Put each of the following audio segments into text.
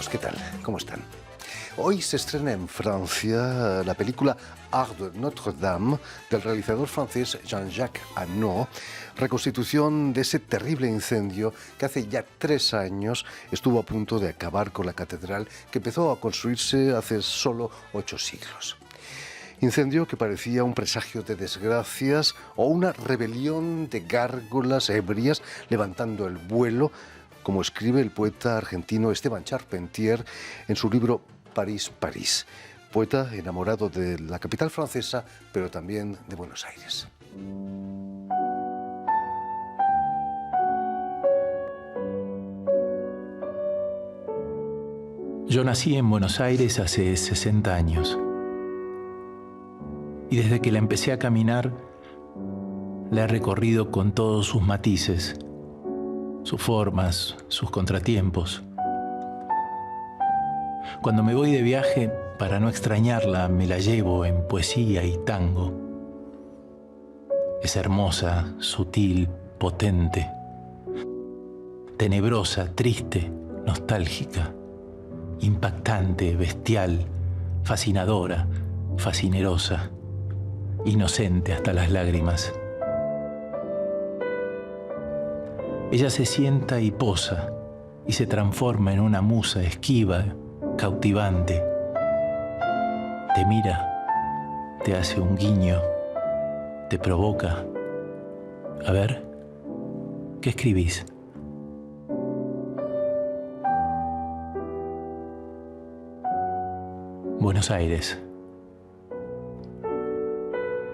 amigos, ¿qué tal? ¿Cómo están? Hoy se estrena en Francia la película Art de Notre-Dame del realizador francés Jean-Jacques Annaud, reconstitución de ese terrible incendio que hace ya 3 años estuvo a punto de acabar con la catedral que empezó a construirse hace solo 8 siglos. Incendio que parecía un presagio de desgracias o una rebelión de gárgolas ebrias levantando el vuelo, como escribe el poeta argentino Esteban Charpentier en su libro París, París. Poeta enamorado de la capital francesa, pero también de Buenos Aires. Yo nací en Buenos Aires hace 60 años. Y desde que la empecé a caminar, la he recorrido con todos sus matices, sus formas, sus contratiempos. Cuando me voy de viaje, para no extrañarla, me la llevo en poesía y tango. Es hermosa, sutil, potente, tenebrosa, triste, nostálgica, impactante, bestial, fascinadora, fascinerosa, inocente hasta las lágrimas. Ella se sienta y posa y se transforma en una musa esquiva, cautivante. Te mira, te hace un guiño, te provoca. A ver, ¿qué escribís? Buenos Aires.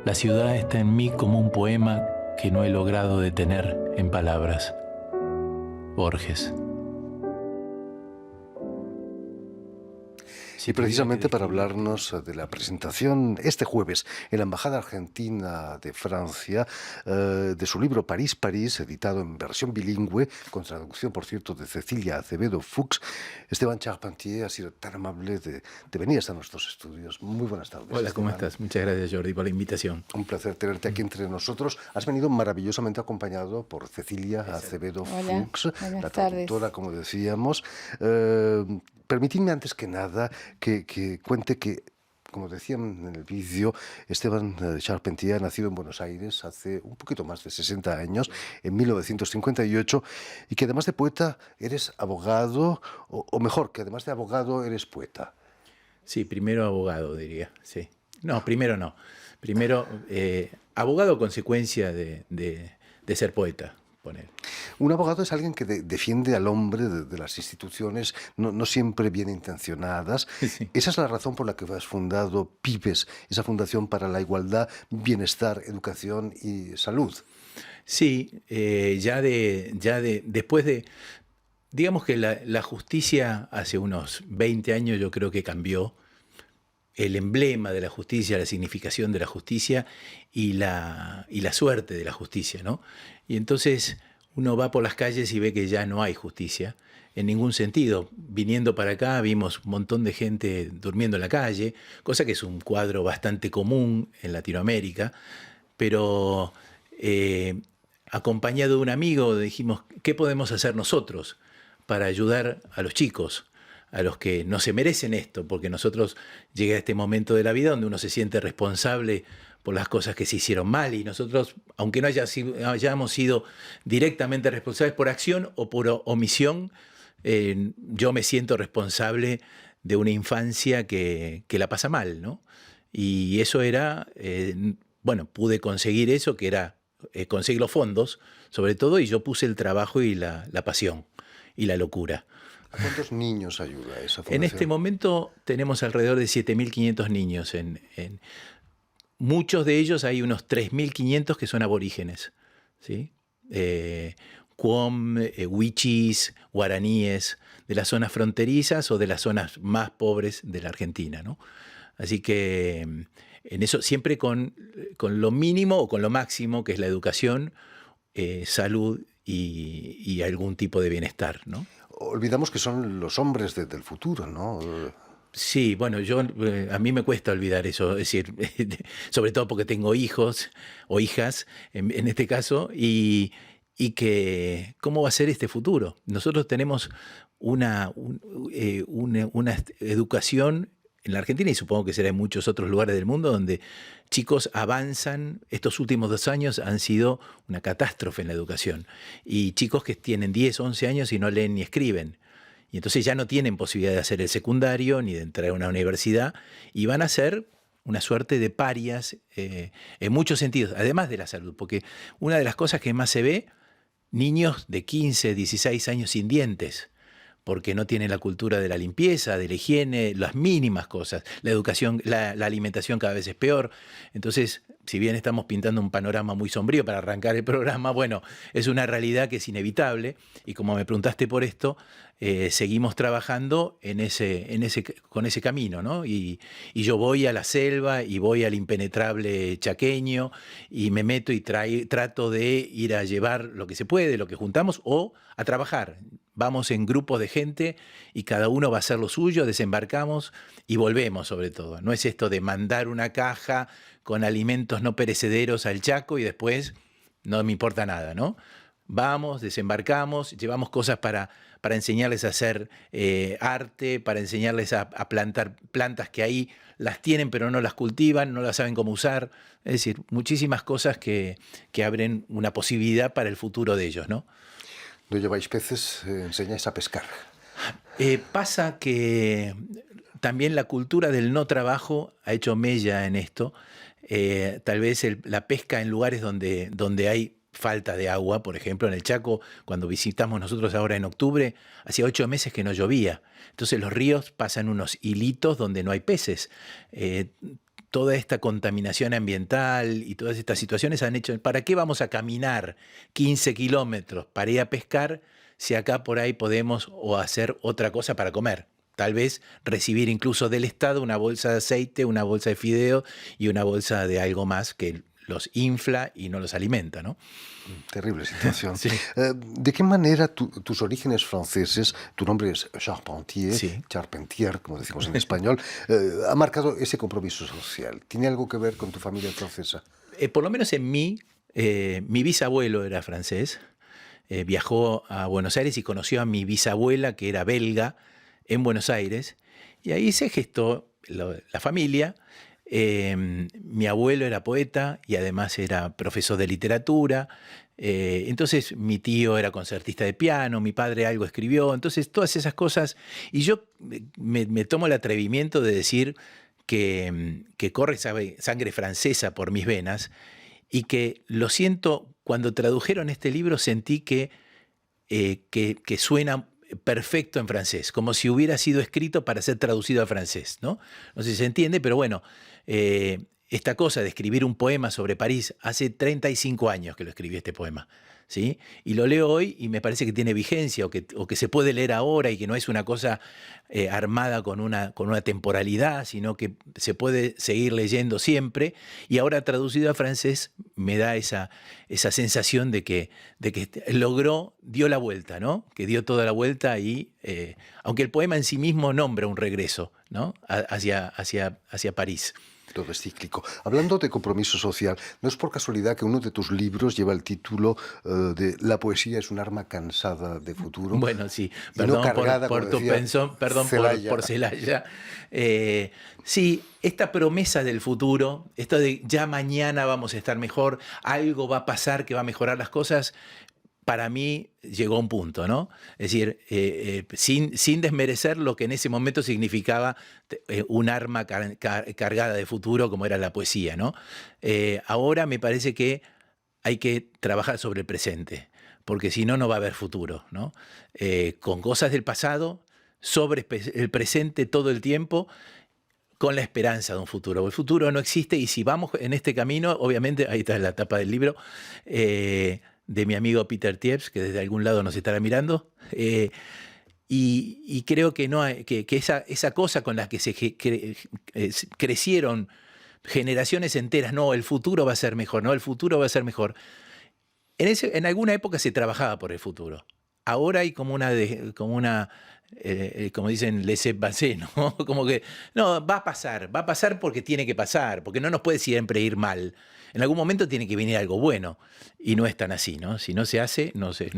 La ciudad está en mí como un poema que no he logrado detener en palabras. Borges. Y precisamente para hablarnos de la presentación este jueves en la Embajada Argentina de Francia de su libro París, París, editado en versión bilingüe, con traducción, por cierto, de Cecilia Acevedo Fuchs, Esteban Charpentier ha sido tan amable de venir hasta nuestros estudios. Muy buenas tardes. Hola, ¿cómo Esteban. estás? Muchas gracias, Jordi, por la invitación. Un placer tenerte aquí entre nosotros. Has venido maravillosamente acompañado por Cecilia Acevedo Fuchs, la traductora, como decíamos. Permitidme antes que nada que cuente que, como decían en el vídeo, Esteban Charpentier, nacido en Buenos Aires hace un poquito más de 60 años, en 1958, y que además de poeta eres abogado, o mejor, que además de abogado eres poeta. Sí, primero abogado, diría, sí. No, primero no. Primero, abogado consecuencia de ser poeta, poner. Un abogado es alguien que defiende al hombre de las instituciones, no siempre bien intencionadas. Sí. Esa es la razón por la que has fundado PIBES, esa Fundación para la Igualdad, Bienestar, Educación y Salud. Sí, después de... Digamos que la justicia hace unos 20 años yo creo que cambió el emblema de la justicia, la significación de la justicia y la suerte de la justicia, ¿no? Y entonces uno va por las calles y ve que ya no hay justicia en ningún sentido. Viniendo para acá vimos un montón de gente durmiendo en la calle, cosa que es un cuadro bastante común en Latinoamérica, pero acompañado de un amigo dijimos, ¿qué podemos hacer nosotros para ayudar a los chicos, a los que no se merecen esto? Porque nosotros llega a este momento de la vida donde uno se siente responsable por las cosas que se hicieron mal, y nosotros, aunque no hayamos sido directamente responsables por acción o por omisión, yo me siento responsable de una infancia que la pasa mal, ¿no? Y eso era, pude conseguir eso, que era conseguir los fondos, sobre todo, y yo puse el trabajo y la pasión y la locura. ¿A cuántos niños ayuda esa fundación? En este momento tenemos alrededor de 7.500 niños. Muchos de ellos, hay unos 3.500 que son aborígenes, ¿sí? Cuom, huichis, guaraníes, de las zonas fronterizas o de las zonas más pobres de la Argentina, ¿no? Así que en eso siempre con lo mínimo o con lo máximo, que es la educación, salud y algún tipo de bienestar, ¿no? Olvidamos que son los hombres del futuro, ¿no? Sí, bueno, a mí me cuesta olvidar eso, es decir, sobre todo porque tengo hijos o hijas, en este caso, y y que cómo va a ser este futuro. Nosotros tenemos una educación en la Argentina, y supongo que será en muchos otros lugares del mundo, donde chicos avanzan. Estos últimos 2 años han sido una catástrofe en la educación. Y chicos que tienen 10, 11 años y no leen ni escriben. Y entonces ya no tienen posibilidad de hacer el secundario ni de entrar a una universidad, y van a ser una suerte de parias en muchos sentidos, además de la salud. Porque una de las cosas que más se ve, niños de 15, 16 años sin dientes, porque no tienen la cultura de la limpieza, de la higiene, las mínimas cosas. La educación, la alimentación cada vez es peor. Entonces, si bien estamos pintando un panorama muy sombrío para arrancar el programa, bueno, es una realidad que es inevitable, y como me preguntaste por esto, seguimos trabajando con ese camino, ¿no? Y yo voy a la selva y voy al impenetrable chaqueño y me meto y trato de ir a llevar lo que se puede, lo que juntamos, o a trabajar. Vamos en grupos de gente y cada uno va a hacer lo suyo, desembarcamos y volvemos, sobre todo. No es esto de mandar una caja con alimentos no perecederos al Chaco y después no me importa nada, ¿no? Vamos, desembarcamos, llevamos cosas para enseñarles a hacer arte, para enseñarles a plantar plantas que ahí las tienen pero no las cultivan, no las saben cómo usar. Es decir, muchísimas cosas que abren una posibilidad para el futuro de ellos, ¿no? No lleváis peces, enseñáis a pescar. Pasa que también la cultura del no trabajo ha hecho mella en esto. Tal vez la pesca en lugares donde hay falta de agua, por ejemplo, en el Chaco, cuando visitamos nosotros ahora en octubre, hacía 8 meses que no llovía. Entonces los ríos pasan unos hilitos donde no hay peces. Toda esta contaminación ambiental y todas estas situaciones han hecho, ¿para qué vamos a caminar 15 kilómetros para ir a pescar si acá por ahí podemos o hacer otra cosa para comer? Tal vez recibir incluso del Estado una bolsa de aceite, una bolsa de fideo y una bolsa de algo más que los infla y no los alimenta, ¿no? Terrible situación. Sí. ¿De qué manera tus orígenes franceses, tu nombre es Charpentier, Sí. Charpentier, como decimos en español, ha marcado ese compromiso social? ¿Tiene algo que ver con tu familia francesa? Por lo menos en mí, mi bisabuelo era francés, viajó a Buenos Aires y conoció a mi bisabuela, que era belga, en Buenos Aires, y ahí se gestó la familia. Mi abuelo era poeta y además era profesor de literatura. Entonces mi tío era concertista de piano, mi padre algo escribió. Entonces todas esas cosas. Y yo me tomo el atrevimiento de decir que corre sangre francesa por mis venas, y que lo siento, cuando tradujeron este libro sentí que suena perfecto en francés, como si hubiera sido escrito para ser traducido a francés, ¿no? No sé si se entiende, pero bueno, esta cosa de escribir un poema sobre París, hace 35 años que lo escribí este poema, ¿sí? Y lo leo hoy y me parece que tiene vigencia, o que se puede leer ahora, y que no es una cosa armada con una temporalidad, sino que se puede seguir leyendo siempre. Y ahora traducido a francés me da esa sensación de que dio la vuelta, ¿no? Que dio toda la vuelta, y aunque el poema en sí mismo nombra un regreso, ¿no? hacia París. Todo es cíclico. Hablando de compromiso social, ¿no es por casualidad que uno de tus libros lleva el título de La poesía es un arma cansada de futuro? Bueno, sí, Y perdón no cargada, por como tu decía pensón, perdón Celaya. por Celaya. Sí, esta promesa del futuro, esto de ya mañana vamos a estar mejor, algo va a pasar que va a mejorar las cosas, para mí llegó a un punto, ¿no? Es decir, sin desmerecer lo que en ese momento significaba un arma cargada de futuro, como era la poesía, ¿no? Ahora me parece que hay que trabajar sobre el presente, porque si no, no va a haber futuro, ¿no? Con cosas del pasado, sobre el presente todo el tiempo, con la esperanza de un futuro. El futuro no existe, y si vamos en este camino, obviamente, ahí está la tapa del libro, de mi amigo Peter Tiepes, que desde algún lado nos estará mirando, y creo que, no hay, que esa cosa con la que crecieron generaciones enteras, no, el futuro va a ser mejor, no, el futuro va a ser mejor. En alguna época se trabajaba por el futuro. Ahora hay como una como dicen, laissez-passer, ¿no? Como que, no, va a pasar porque tiene que pasar, porque no nos puede siempre ir mal. En algún momento tiene que venir algo bueno, y no es tan así, ¿no? Si no se hace, no se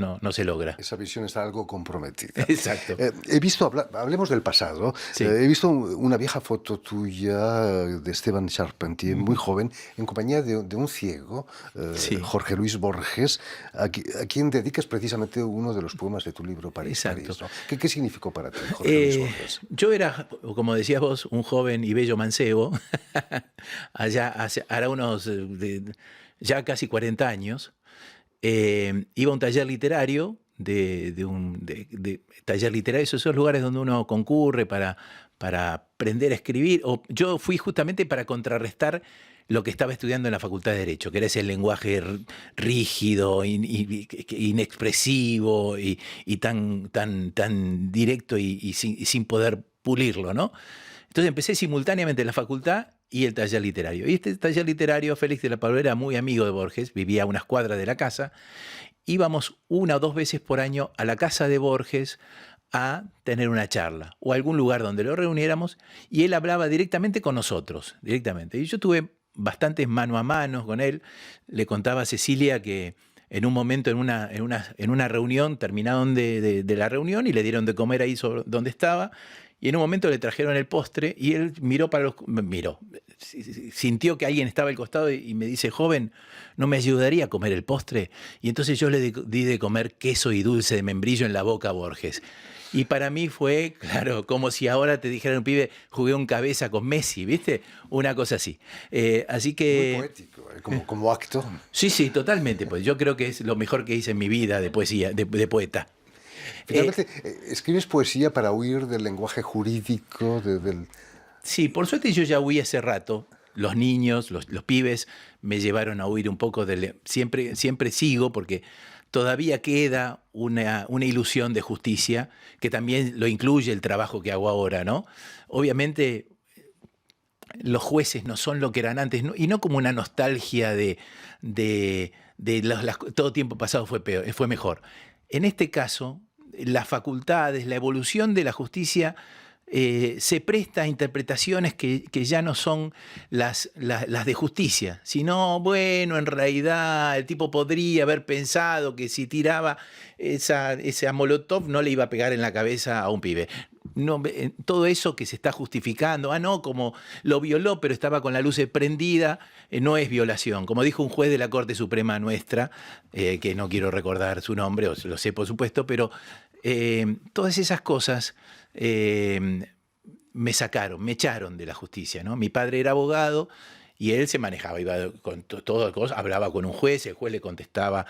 logra. Esa visión está algo comprometida. Exacto. He visto, hablemos del pasado, Sí. he visto una vieja foto tuya de Esteban Charpentier, muy joven, en compañía de un ciego, Sí. Jorge Luis Borges, a quien dedicas precisamente uno de los poemas de tu libro París, Exacto. París, ¿no? ¿Qué significó para ti Jorge Luis Borges? Yo era, como decías vos, un joven y bello mancebo, hará unos, ya casi 40 años. Iba a un taller literario, taller literario, esos lugares donde uno concurre para aprender a escribir. Yo fui justamente para contrarrestar lo que estaba estudiando en la Facultad de Derecho, que era ese lenguaje rígido, inexpresivo y tan directo y sin poder pulirlo, ¿no? Entonces empecé simultáneamente en la facultad y el taller literario. Y este taller literario, Félix de la Palma era muy amigo de Borges, vivía a unas cuadras de la casa. Íbamos 1 o 2 veces por año a la casa de Borges a tener una charla o algún lugar donde lo reuniéramos, y él hablaba directamente con nosotros, directamente. Y yo tuve bastantes mano a mano con él. Le contaba a Cecilia que en un momento, en una reunión, terminaron de la reunión y le dieron de comer ahí donde estaba, y en un momento le trajeron el postre y él sintió que alguien estaba al costado y me dice: joven, ¿no me ayudaría a comer el postre? Y entonces yo le di de comer queso y dulce de membrillo en la boca a Borges. Y para mí fue, claro, como si ahora te dijeran un pibe, jugué un cabeza con Messi, ¿viste? Una cosa así. Así que... Muy poético, como acto. Sí, totalmente. Pues yo creo que es lo mejor que hice en mi vida de poesía, de poeta. Finalmente, ¿escribes poesía para huir del lenguaje jurídico? Sí, por suerte yo ya huí hace rato. Los niños, los pibes me llevaron a huir un poco siempre sigo, porque todavía queda una ilusión de justicia, que también lo incluye el trabajo que hago ahora, ¿no? Obviamente los jueces no son lo que eran antes, y no como una nostalgia todo tiempo pasado fue mejor. En este caso, las facultades, la evolución de la justicia se presta a interpretaciones que ya no son las de justicia, sino, bueno, en realidad el tipo podría haber pensado que si tiraba esa molotov no le iba a pegar en la cabeza a un pibe. No, todo eso que se está justificando, no, como lo violó pero estaba con la luz prendida, no es violación. Como dijo un juez de la Corte Suprema nuestra, que no quiero recordar su nombre, lo sé por supuesto, pero todas esas cosas me echaron de la justicia, ¿no? Mi padre era abogado y él se manejaba, iba con todo, hablaba con un juez, el juez le contestaba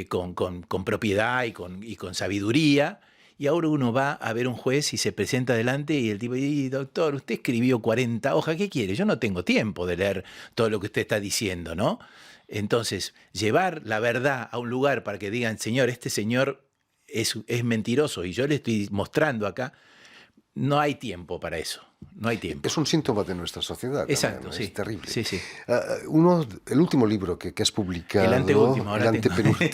con propiedad y con sabiduría. Y ahora uno va a ver un juez y se presenta delante y el tipo dice: doctor, usted escribió 40 hojas, ¿qué quiere? Yo no tengo tiempo de leer todo lo que usted está diciendo, ¿no? Entonces, llevar la verdad a un lugar para que digan: señor, este señor es mentiroso y yo le estoy mostrando acá, no hay tiempo para eso, no hay tiempo. Es un síntoma de nuestra sociedad. Exacto, también, sí. Es terrible. Sí. El último libro que has publicado, El anteúltimo, ahora el antepenúltimo,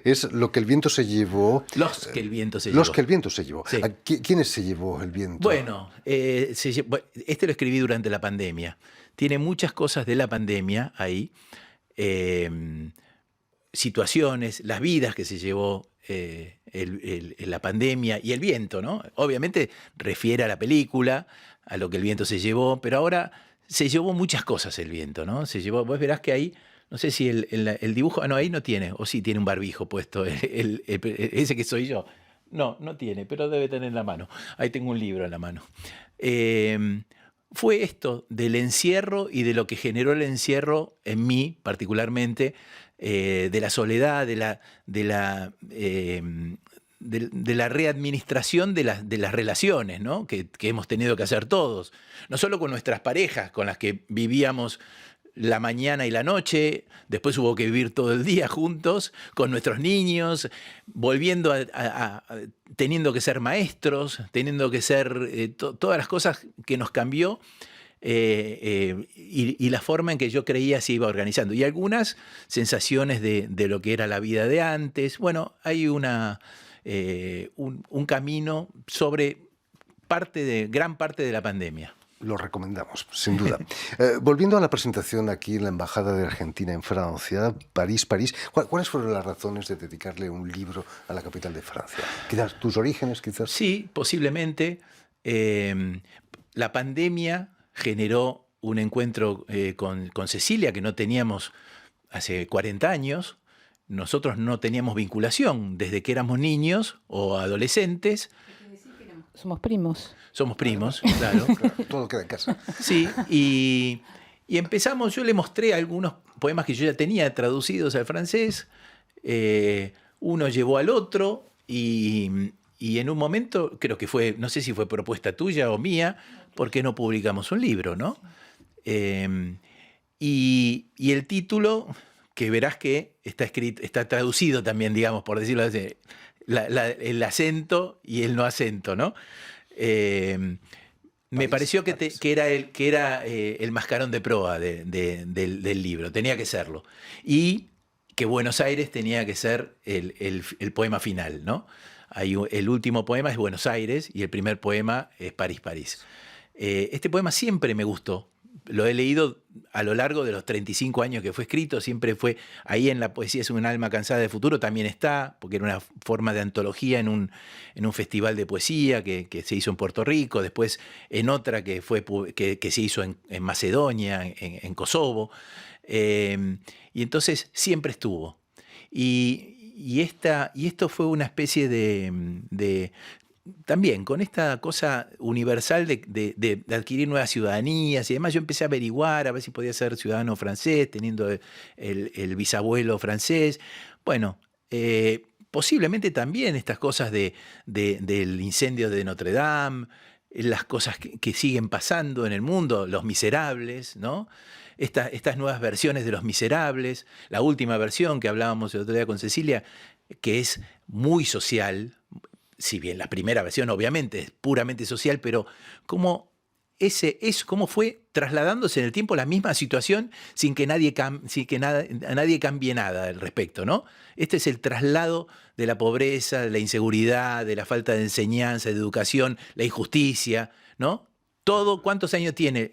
es Lo que el viento se llevó. Los que el viento se llevó. Los que el viento se llevó. Sí. ¿Quiénes se llevó el viento? Bueno, este lo escribí durante la pandemia. Tiene muchas cosas de la pandemia ahí. Situaciones, las vidas que se llevó la pandemia y el viento, ¿no? Obviamente refiere a la película, a lo que el viento se llevó, pero ahora se llevó muchas cosas el viento, ¿no? Se llevó, vos verás que ahí, no sé si el dibujo, no, ahí no tiene, o sí tiene un barbijo puesto, ese que soy yo. No tiene, pero debe tener en la mano. Ahí tengo un libro en la mano. Fue esto del encierro y de lo que generó el encierro en mí particularmente, de la soledad, de la readministración de las relaciones, ¿no? que hemos tenido que hacer todos, no solo con nuestras parejas, con las que vivíamos la mañana y la noche, después hubo que vivir todo el día juntos, con nuestros niños, volviendo teniendo que ser maestros, teniendo que ser todas las cosas que nos cambió, y la forma en que yo creía se iba organizando. Y algunas sensaciones de lo que era la vida de antes. Bueno, hay un camino sobre gran parte de la pandemia. Lo recomendamos, sin duda. Volviendo a la presentación aquí en la Embajada de Argentina en Francia, París, ¿cuáles fueron las razones de dedicarle un libro a la capital de Francia? Quizás tus orígenes, quizás. Sí, posiblemente. La pandemia generó un encuentro con Cecilia que no teníamos hace 40 años. Nosotros no teníamos vinculación desde que éramos niños o adolescentes. Somos primos. Somos primos, claro. Todo queda en casa. Sí, y empezamos, yo le mostré algunos poemas que yo ya tenía traducidos al francés, uno llevó al otro y en un momento, creo que fue, no sé si fue propuesta tuya o mía, ¿por qué no publicamos un libro, no? Y el título, que verás que está escrito, está traducido también, digamos, por decirlo así, el acento y el no acento, ¿no? Me pareció que era el mascarón de proa del libro, tenía que serlo. Y que Buenos Aires tenía que ser el poema final, ¿no? El último poema es Buenos Aires y el primer poema es París, París. Este poema siempre me gustó. Lo he leído a lo largo de los 35 años que fue escrito, siempre fue ahí en La poesía es un alma cansada de futuro, también está, porque era una forma de antología en un festival de poesía que se hizo en Puerto Rico, después en otra que se hizo en Macedonia, en Kosovo, y entonces siempre estuvo. Y esto fue una especie de también con esta cosa universal de adquirir nuevas ciudadanías y además yo empecé a averiguar a ver si podía ser ciudadano francés teniendo el bisabuelo francés. Bueno, posiblemente también estas cosas del incendio de Notre Dame, las cosas que siguen pasando en el mundo, Los Miserables, ¿no? Estas nuevas versiones de Los Miserables, la última versión que hablábamos el otro día con Cecilia, que es muy social. Si bien la primera versión obviamente es puramente social, pero cómo fue trasladándose en el tiempo la misma situación sin que nadie cambie nada al respecto, ¿no? Este es el traslado de la pobreza, de la inseguridad, de la falta de enseñanza, de educación, la injusticia, ¿no? Todo, ¿cuántos años tiene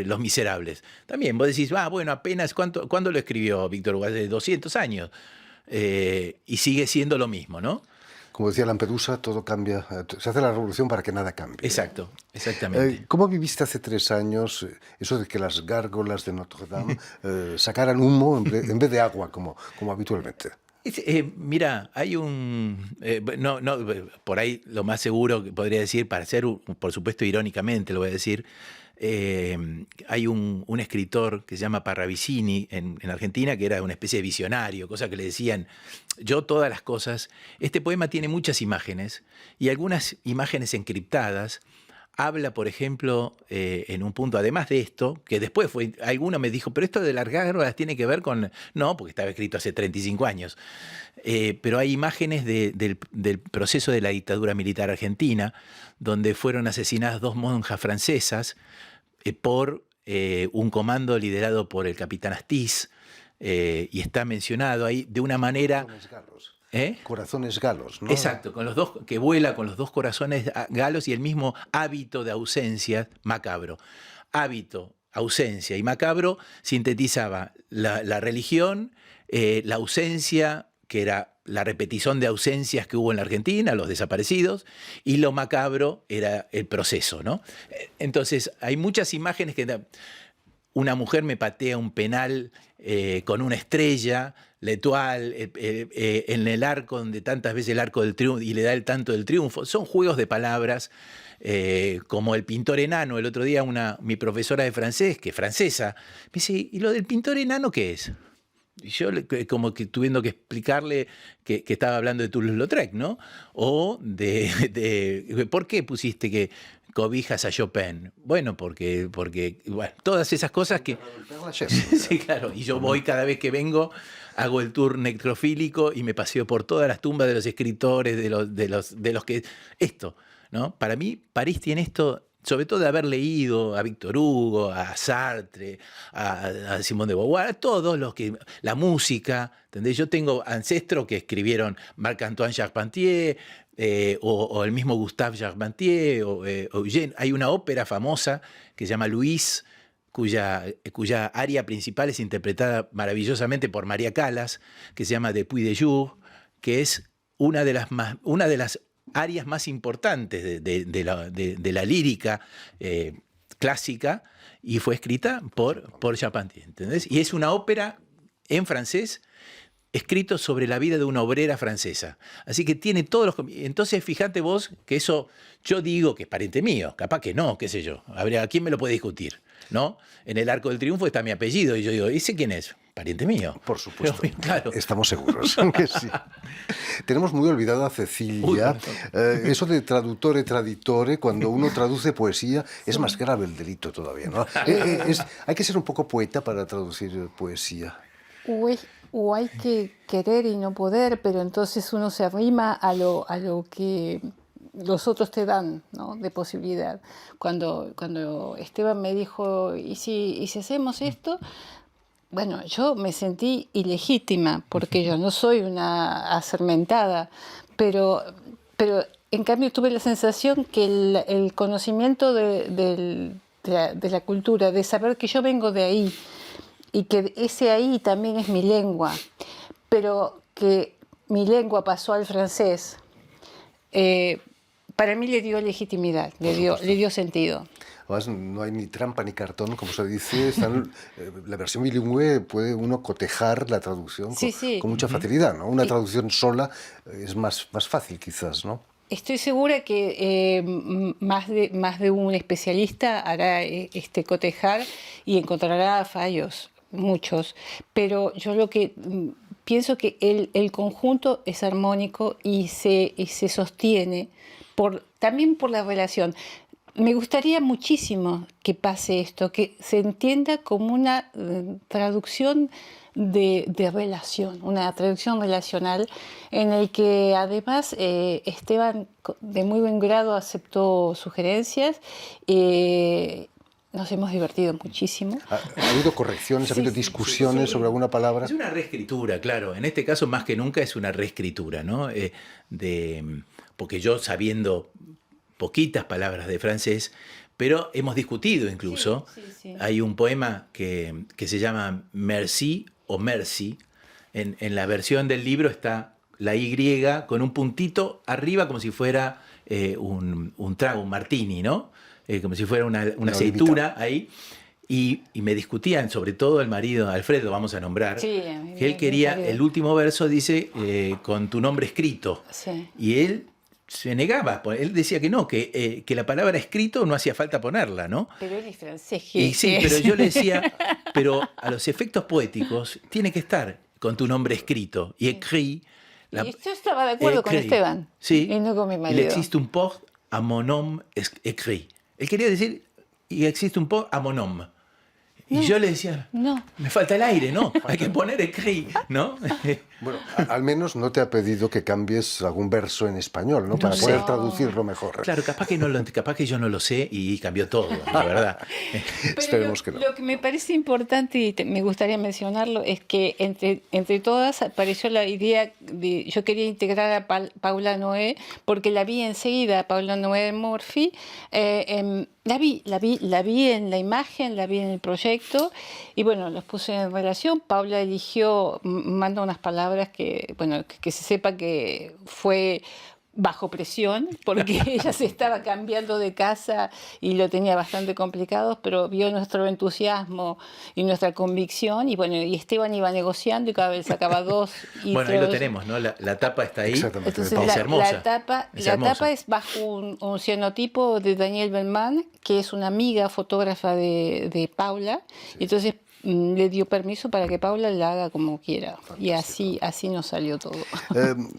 Los Miserables? También vos decís, bueno, apenas, ¿cuándo lo escribió Víctor Hugo? Hace 200 años. Y sigue siendo lo mismo, ¿no? Como decía Lampedusa, todo cambia, se hace la revolución para que nada cambie. Exacto, exactamente. ¿Cómo viviste hace 3 años eso de que las gárgolas de Notre Dame sacaran humo en vez de agua, como habitualmente? Mira, hay por ahí lo más seguro que podría decir, para ser, por supuesto, irónicamente lo voy a decir, hay un escritor que se llama Parravicini en Argentina, que era una especie de visionario, cosa que le decían, yo todas las cosas. Este poema tiene muchas imágenes y algunas imágenes encriptadas. Habla, por ejemplo, en un punto, además de esto, que después alguno me dijo, pero esto de las gárgolas tiene que ver con... No, porque estaba escrito hace 35 años. Pero hay imágenes del proceso de la dictadura militar argentina, donde fueron asesinadas 2 monjas francesas por un comando liderado por el capitán Astiz, y está mencionado ahí de una manera... Corazones galos, ¿no? Exacto, que vuela con los 2 corazones galos y el mismo hábito de ausencia macabro. Hábito, ausencia y macabro sintetizaba la religión, la ausencia, que era la repetición de ausencias que hubo en la Argentina, los desaparecidos, y lo macabro era el proceso, ¿no? Entonces, hay muchas imágenes que... Una mujer me patea un penal con una estrella, L'Étoile, en el arco, donde tantas veces el arco del triunfo, y le da el tanto del triunfo. Son juegos de palabras, como el pintor enano. El otro día mi profesora de francés, que es francesa, me dice, ¿y lo del pintor enano qué es? Y yo como que tuviendo que explicarle que estaba hablando de Toulouse-Lautrec, ¿no? O ¿por qué pusiste que cobijas a Chopin? Bueno, porque bueno, todas esas cosas que... Sí, claro, y yo voy cada vez que vengo, hago el tour necrofílico y me paseo por todas las tumbas de los escritores, de los que... Esto, ¿no? Para mí, París tiene esto sobre todo de haber leído a Víctor Hugo, a Sartre, a Simone de Beauvoir, a todos los que... La música, ¿entendés? Yo tengo ancestros que escribieron Marc-Antoine Charpentier, o el mismo Gustave Charpentier, o Eugène. Hay una ópera famosa que se llama Luis, cuya aria principal es interpretada maravillosamente por María Callas, que se llama Depuis des jours, que es una de las áreas más importantes de la lírica clásica, y fue escrita por Charpentier, ¿entendés? Y es una ópera en francés escrito sobre la vida de una obrera francesa. Así que tiene todos los... Entonces, fíjate vos que eso, yo digo que es pariente mío, capaz que no, qué sé yo. ¿A quién me lo puede discutir? ¿No? En el Arco del Triunfo está mi apellido y yo digo, ¿ese quién es? Pariente mío. Por supuesto. Pero, claro. Estamos seguros que sí. Tenemos muy olvidada a Cecilia. Eso de traductore, traditore, cuando uno traduce poesía, es más grave el delito todavía, ¿no? Hay que ser un poco poeta para traducir poesía. O hay que querer y no poder, pero entonces uno se arrima a lo que los otros te dan, ¿no? De posibilidad. Cuando Esteban me dijo, ¿y si hacemos esto? Bueno, yo me sentí ilegítima, porque yo no soy una asermentada, pero en cambio tuve la sensación que el conocimiento de la cultura, de saber que yo vengo de ahí, y que ese ahí también es mi lengua, pero que mi lengua pasó al francés, para mí le dio legitimidad, le dio sentido. Además, no hay ni trampa ni cartón, como se dice. La versión bilingüe puede uno cotejar la traducción con mucha facilidad, ¿no? Una traducción sola es más fácil, quizás, ¿no? Estoy segura que más de un especialista hará este cotejar y encontrará fallos, muchos. Pero yo lo que pienso que el conjunto es armónico y se sostiene también por la relación. Me gustaría muchísimo que pase esto, que se entienda como una traducción de relación, una traducción relacional en el que además Esteban de muy buen grado aceptó sugerencias. Nos hemos divertido muchísimo. ¿Ha habido correcciones, ha habido discusiones sobre alguna palabra? Es una reescritura, claro. En este caso, más que nunca, es una reescritura, ¿no? Porque yo, sabiendo poquitas palabras de francés, pero hemos discutido incluso. Sí. Hay un poema que se llama Merci o Merci. En la versión del libro está la Y con un puntito arriba, como si fuera un trago, un martini, ¿no? Como si fuera una aceitura ahí. Y me discutían, sobre todo el marido, Alfredo, vamos a nombrar, que él quería, el último verso dice, con tu nombre escrito. Sí. Y él se negaba, él decía que no, que la palabra escrito no hacía falta ponerla, ¿no? Pero él es francés. Y sí, pero yo le decía, pero a los efectos poéticos tiene que estar con tu nombre escrito. Y écrit. Y yo estaba de acuerdo con Esteban. Sí. Y no con mi marido. Il existe un port à mon nom écrit. Él quería decir, y existe un port à mon nom. Y yo le decía, no, me falta el aire, ¿no? Hay que poner écrit, ¿no? Bueno, al menos no te ha pedido que cambies algún verso en español, ¿no? Para poder traducirlo mejor. Claro, capaz que yo no lo sé y cambió todo, la verdad. Esperemos que no. Lo que me parece importante y me gustaría mencionarlo es que entre todas apareció la idea de... Yo quería integrar a Paula Noé porque la vi enseguida, Paula Noé Murphy. La vi en la imagen, la vi en el proyecto y bueno, los puse en relación. Paula eligió, manda unas palabras que se sepa que fue bajo presión, porque ella se estaba cambiando de casa y lo tenía bastante complicado, pero vio nuestro entusiasmo y nuestra convicción y bueno, y Esteban iba negociando y cada vez sacaba dos. Y bueno, ahí lo tenemos, ¿no? La tapa está ahí. Entonces, es hermosa. La tapa es bajo un cianotipo de Danielle Bellman, que es una amiga fotógrafa de Paula. Sí. Entonces le dio permiso para que Paula la haga como quiera. Y así nos salió todo.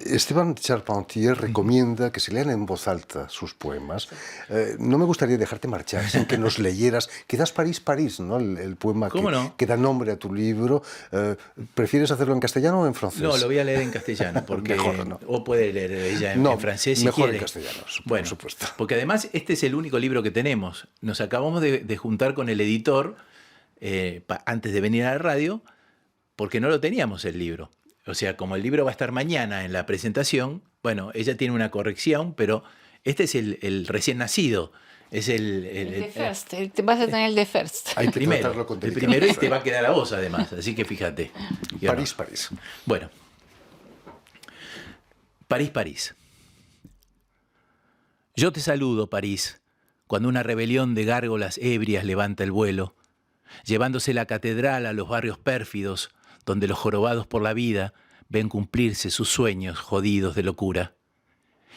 Esteban Charpentier recomienda que se lean en voz alta sus poemas. No me gustaría dejarte marchar sin que nos leyeras, quizás París, París, ¿no? El poema que da nombre a tu libro. ¿Prefieres hacerlo en castellano o en francés? No, lo voy a leer en castellano, porque mejor, ¿no? O puede leer ella en francés si mejor quiere. En castellano, bueno, por supuesto. Porque además este es el único libro que tenemos. Nos acabamos de juntar con el editor antes de venir a la radio, porque no lo teníamos el libro. O sea, como el libro va a estar mañana en la presentación, bueno, ella tiene una corrección, pero este es el recién nacido. Es el The First. Vas a tener el The First. El primero y te va a quedar a vos además, así que fíjate. París, París. Bueno. París, París. Yo te saludo, París, cuando una rebelión de gárgolas ebrias levanta el vuelo, llevándose la catedral a los barrios pérfidos, donde los jorobados por la vida ven cumplirse sus sueños jodidos de locura.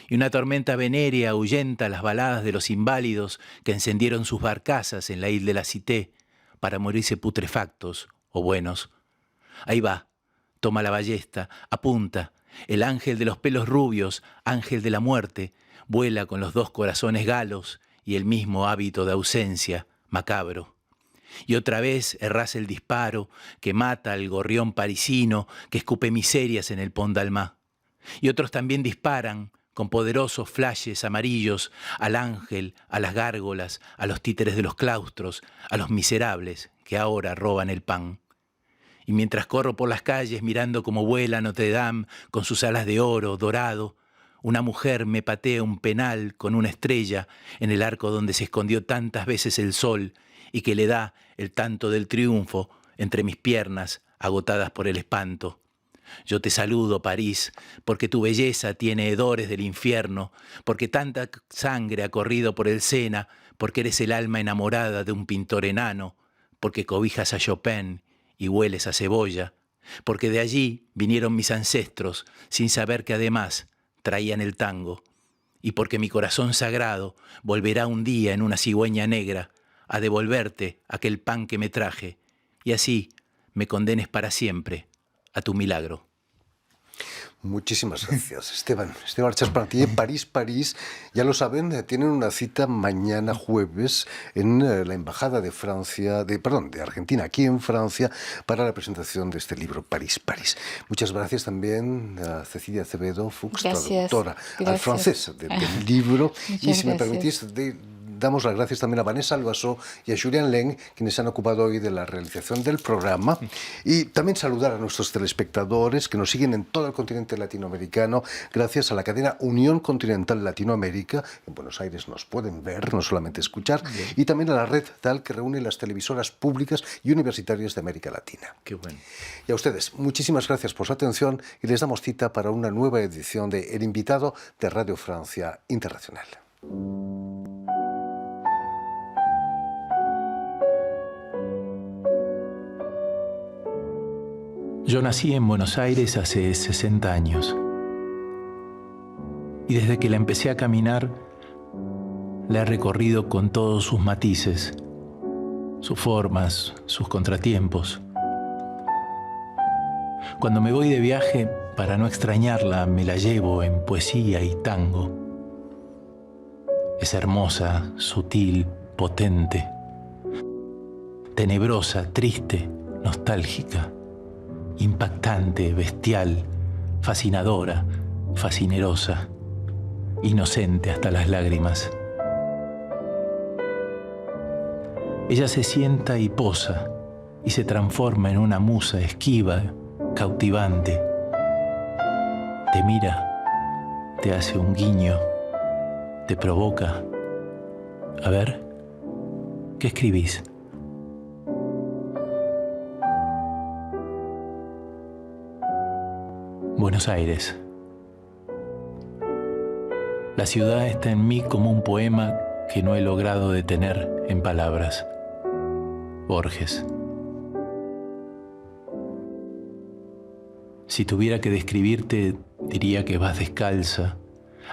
Y una tormenta venérea ahuyenta las baladas de los inválidos que encendieron sus barcazas en la isla de la Cité para morirse putrefactos o buenos. Ahí va, toma la ballesta, apunta, el ángel de los pelos rubios, ángel de la muerte, vuela con los dos corazones galos y el mismo hábito de ausencia, macabro. Y otra vez errase el disparo que mata al gorrión parisino que escupe miserias en el Pont d'Alma. Y otros también disparan con poderosos flashes amarillos al ángel, a las gárgolas, a los títeres de los claustros, a los miserables que ahora roban el pan. Y mientras corro por las calles mirando cómo vuela Notre Dame con sus alas de oro dorado, una mujer me patea un penal con una estrella en el arco donde se escondió tantas veces el sol y que le da el tanto del triunfo entre mis piernas agotadas por el espanto. Yo te saludo, París, porque tu belleza tiene hedores del infierno, porque tanta sangre ha corrido por el Sena, porque eres el alma enamorada de un pintor enano, porque cobijas a Chopin y hueles a cebolla, porque de allí vinieron mis ancestros sin saber que además traían el tango, y porque mi corazón sagrado volverá un día en una cigüeña negra a devolverte aquel pan que me traje, y así me condenes para siempre a tu milagro. Muchísimas gracias, Esteban Charpentier. París, París, ya lo saben, tienen una cita mañana jueves en la Embajada de Argentina, aquí en Francia, para la presentación de este libro, París, París. Muchas gracias también a Cecilia Acevedo Fuchs, traductora al francés del libro. Y si me permitís, damos las gracias también a Vanessa Albaso y a Julián Leng, quienes han ocupado hoy de la realización del programa. Y también saludar a nuestros telespectadores que nos siguen en todo el continente latinoamericano, gracias a la cadena Unión Continental Latinoamérica. En Buenos Aires nos pueden ver, no solamente escuchar. Bien. Y también a la red TAL, que reúne las televisoras públicas y universitarias de América Latina. Qué bueno. Y a ustedes, muchísimas gracias por su atención y les damos cita para una nueva edición de El Invitado de Radio Francia Internacional. Yo nací en Buenos Aires hace 60 años y desde que la empecé a caminar la he recorrido con todos sus matices, sus formas, sus contratiempos. Cuando me voy de viaje, para no extrañarla, me la llevo en poesía y tango. Es hermosa, sutil, potente, tenebrosa, triste, nostálgica, impactante, bestial, fascinadora, fascinerosa, inocente hasta las lágrimas. Ella se sienta y posa y se transforma en una musa esquiva, cautivante. Te mira, te hace un guiño, te provoca. A ver, ¿qué escribís? Buenos Aires. La ciudad está en mí como un poema que no he logrado detener en palabras. Borges. Si tuviera que describirte, diría que vas descalza,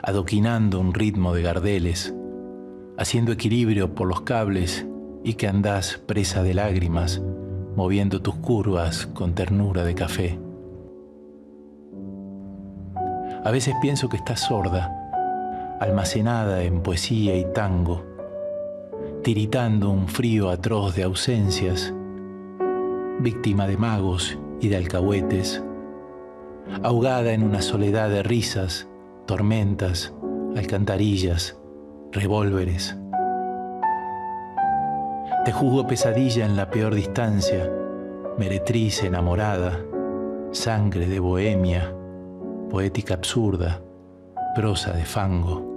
adoquinando un ritmo de gardeles, haciendo equilibrio por los cables y que andás presa de lágrimas, moviendo tus curvas con ternura de café. A veces pienso que estás sorda, almacenada en poesía y tango, tiritando un frío atroz de ausencias, víctima de magos y de alcahuetes, ahogada en una soledad de risas, tormentas, alcantarillas, revólveres. Te juzgo pesadilla en la peor distancia, meretriz enamorada, sangre de bohemia, poética absurda, prosa de fango.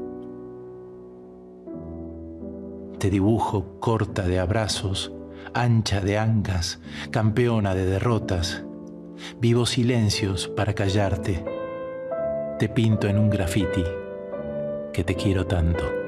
Te dibujo corta de abrazos, ancha de ancas, campeona de derrotas. Vivo silencios para callarte. Te pinto en un grafiti que te quiero tanto.